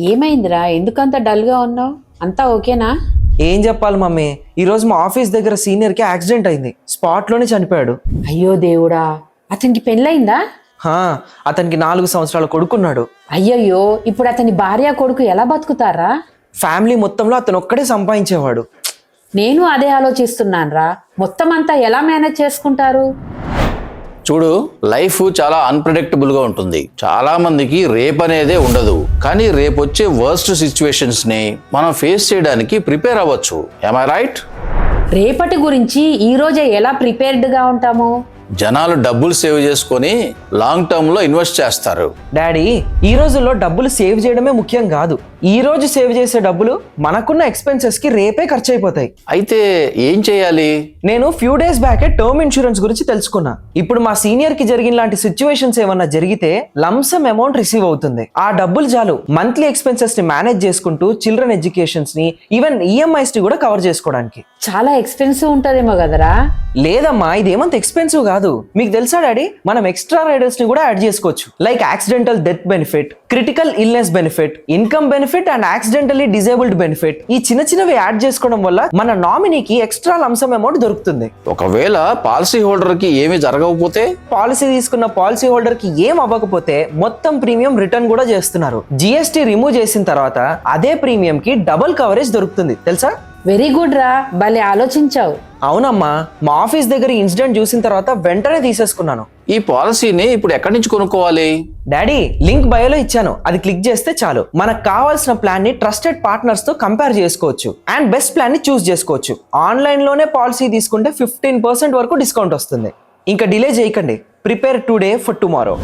ఏమైందిరా? ఎందుకంత డల్గా ఉన్నావు? అంతా ఓకేనా? ఏం చెప్పాలి మమ్మీ, ఈరోజు మా ఆఫీస్ దగ్గర సీనియర్కి యాక్సిడెంట్ అయింది. స్పాట్లోనే చనిపోయాడు. అయ్యో దేవుడా, అతనికి పెళ్ళయిందా? హా, అతనికి 4 సంవత్సరాల కొడుకున్నాడు. అయ్యయ్యో, ఇప్పుడు అతని భార్య కొడుకు ఎలా బతుకుతారా? ఫ్యామిలీ మొత్తంలో అతను ఒక్కడే సంపాదించేవాడు. నేను అదే ఆలోచిస్తున్నానురా, మొత్తం అంతా ఎలా మేనేజ్ చేసుకుంటారు? చూడు, లైఫ్ చాలా అన్ప్రెడిక్టబుల్గా ఉంటుంది. చాలా మందికి రేపు అనేదే ఉండదు. కానీ రేపు వచ్చే వర్స్ట్ సిచ్యువేషన్స్ని మనం ఫేస్ చేయడానికి ప్రిపేర్ అవ్వచ్చు. am I right? రేపటి గురించి ఈ రోజే ఎలా ప్రిపేర్డ్గా ఉంటాము? జనాలు డబ్బులు సేవ్ చేసుకొని లాంగ్ టర్మ్లో ఇన్వెస్ట్ చేస్తారు. డాడీ, ఈ రోజుల్లో డబ్బులు సేవ్ చేయడమే ముఖ్యం కాదు. ఈ రోజు సేవ్ చేసే డబ్బులు మనకున్న ఎక్స్పెన్సెస్కి రేపే ఖర్చు అయిపోతాయి. అయితే ఏం చేయాలి? నేను ఫ్యూ డేస్ బ్యాకే టర్మ్ ఇన్సూరెన్స్ గురించి తెలుసుకున్నా. ఇప్పుడు మా సీనియర్కి జరిగిన లాంటి సిచ్యువేషన్స్ ఏమన్నా జరిగితే లంసమ్ అమౌంట్ రిసీవ్ అవుతుంది. ఆ డబ్బులు చాలు మంత్లీ ఎక్స్పెన్సెస్ ని మేనేజ్ చేసుకుంటూ చిల్డ్రన్ ఎడ్యుకేషన్స్ ని, ఈవెన్ ఈఎంఐస్ ని కూడా కవర్ చేసుకోవడానికి. చాలా ఎక్స్పెన్సివ్ ఉంటుందేమో కదరా? లేదమ్మా, ఇదేమంత ఎక్స్పెన్సివ్ కాదు. మీకు తెలుసా డాడీ, మనం ఎక్స్ట్రా రైడర్స్ ని కూడా యాడ్ చేసుకోవచ్చు. Like accidental death benefit, critical illness benefit, income benefit and accidentally disabled benefit. ఈ చిన్న చిన్నవి యాడ్ చేసుకోవడం వల్ల మన నామినీకి ఎక్స్ట్రా లంసమ్ అమౌంట్ దొరుకుతుంది. ఒకవేళ పాలసీ హోల్డర్ కి ఏమీ జరగకపోతే? పాలసీ తీసుకున్న పాలసీ హోల్డర్ కి ఏం అవ్వకపోతే మొత్తం ప్రీమియం రిటర్న్ కూడా చేస్తున్నారు. జిఎస్టీ రిమూవ్ చేసిన తర్వాత అదే ప్రీమియం కి డబుల్ కవరేజ్ దొరుకుతుంది. తెలుసా? వెరీ గుడ్ రా, భలే ఆలోచించావు. అవునమ్మా, మా ఆఫీస్ దగ్గర ఇన్సిడెంట్ చూసిన తర్వాత వెంటనే తీసేసుకున్నాను. ఈ పాలసీని ఇప్పుడు ఎక్కడి నుంచి కొనుక్కోవాలి? డాడీ, లింక్ బయోలో ఇచ్చాను, అది క్లిక్ చేస్తే చాలు. మనకు కావాల్సిన ప్లాన్ ని ట్రస్టెడ్ పార్ట్నర్స్ తో కంపేర్ చేసుకోవచ్చు అండ్ బెస్ట్ ప్లాన్ ని చూస్ చేసుకోవచ్చు. ఆన్లైన్ లోనే పాలసీ తీసుకుంటే 15% వరకు డిస్కౌంట్ వస్తుంది. ఇంకా డిలే చేయకండి. Prepare today for tomorrow.